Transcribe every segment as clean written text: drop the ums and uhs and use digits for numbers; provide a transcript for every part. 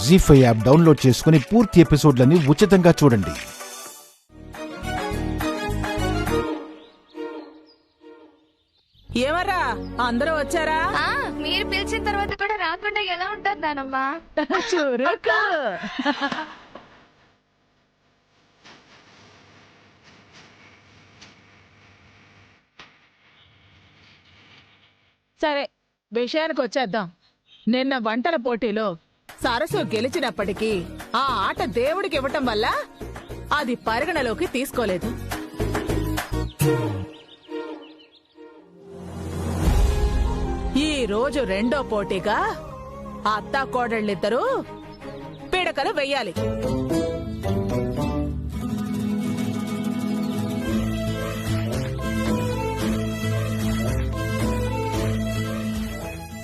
జీ5 app download చేసుకుని పూర్తి ఎపిసోడ్లని ఉచితంగా చూడండి. ఏమరా అందరూ వచ్చారా? మీరు పిలిచిన తర్వాత కూడా రాకుండా ఎలా ఉంటారు నానమ్మా? చురుకు. సరే, విషయానికి వచ్చేద్దాం. నిన్న వంటల పోటీలో సరస్సు గెలిచినప్పటికీ ఆ ఆట దేవుడికి ఇవ్వటం వల్ల అది పరిగణలోకి తీసుకోలేదు. ఈ రోజు రెండో పోటీగా అత్తా కోడళ్ళిద్దరూ పిడకలు వెయ్యాలి.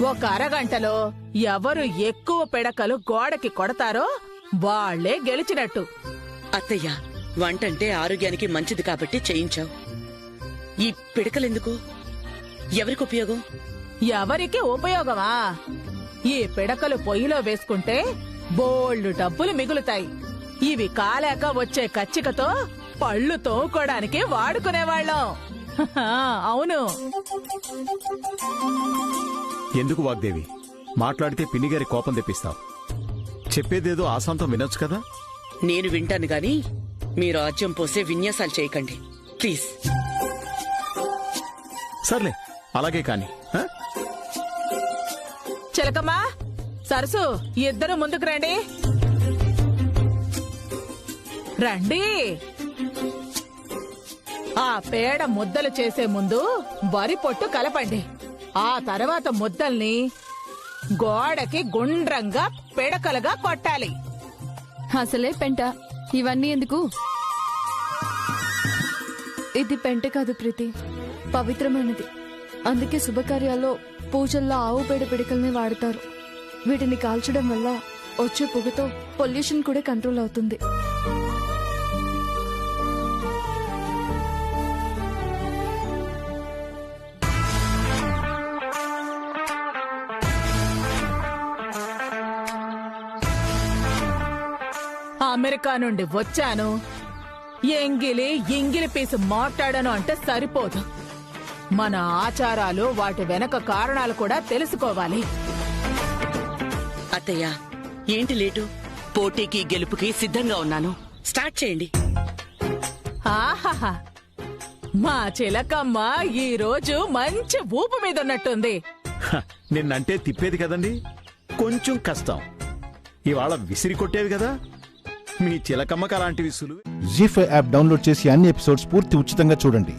ఒక అరగంటలో ఎవరు ఎక్కువ పిడకలు గోడకి కొడతారో వాళ్లే గెలిచినట్టు. అత్తయ్య, వంటంటే ఆరోగ్యానికి మంచిది కాబట్టి చేయించావు. ఈ పిడకలెందుకు? ఎవరికి ఉపయోగం? ఎవరికి ఉపయోగమా? ఈ పిడకలు పొయ్యిలో వేసుకుంటే బోల్డు డబ్బులు మిగులుతాయి. ఇవి కాలేక వచ్చే కచ్చికతో పళ్ళు తోముకోవడానికి వాడుకునేవాళ్ళం. అవును. ఎందుకు వాగ్దేవి, మాట్లాడితే పిన్నిగారి కోపం తెప్పిస్తావు. చెప్పేదేదో ఆశాంతం వినొచ్చు కదా. నేను వింటాను గాని మీరు ఆజ్యం పోసే విన్యాసాలు చేయకండి ప్లీజ్. సర్లే, అలాగే కాని. చిలకమ్మా, సరసు, ఇద్దరు ముందుకు రండి. రండి. ఆ పేడ ముద్దలు చేసే ముందు వరి పొట్టు కలపండి. ఆ తర్వాత ముద్దల్ని గోడకి గుండ్రంగా పిడకలుగా కొట్టాలి. అసలే పెంట, ఇవన్నీ ఎందుకు? ఇది పెంట కాదు ప్రీతి, పవిత్రమైనది. అందుకే శుభకార్యాల్లో పూజల్లో ఆవు పేడ పిడకల్ని వాడతారు. వీటిని కాల్చడం వల్ల వచ్చే పొగతో పొల్యూషన్ కూడా కంట్రోల్ అవుతుంది. అమెరికా నుండి వచ్చాను, ఎంగిలి పీసు మాట్లాడాను అంటే సరిపోదు. మన ఆచారాలు, వాటి వెనక కారణాలు కూడా తెలుసుకోవాలి. అత్తయ్య, ఏంటి లేటు? పోటీకి గెలుపుకి సిద్ధంగా ఉన్నాను. స్టార్ట్ చేయండి. ఆహాహా, మా చిలకమ్మ ఈ రోజు మంచి ఊపు మీద ఉన్నట్టుంది. నిన్నంటే తిప్పేది కదండి, కొంచెం కష్టం. ఇవాళ విసిరి కొట్టేవి కదా. మీ చిలకమ్మకి అలాంటి విసులు. జీ5 యాప్ డౌన్లోడ్ చేసి అన్ని ఎపిసోడ్స్ పూర్తి ఉచితంగా చూడండి.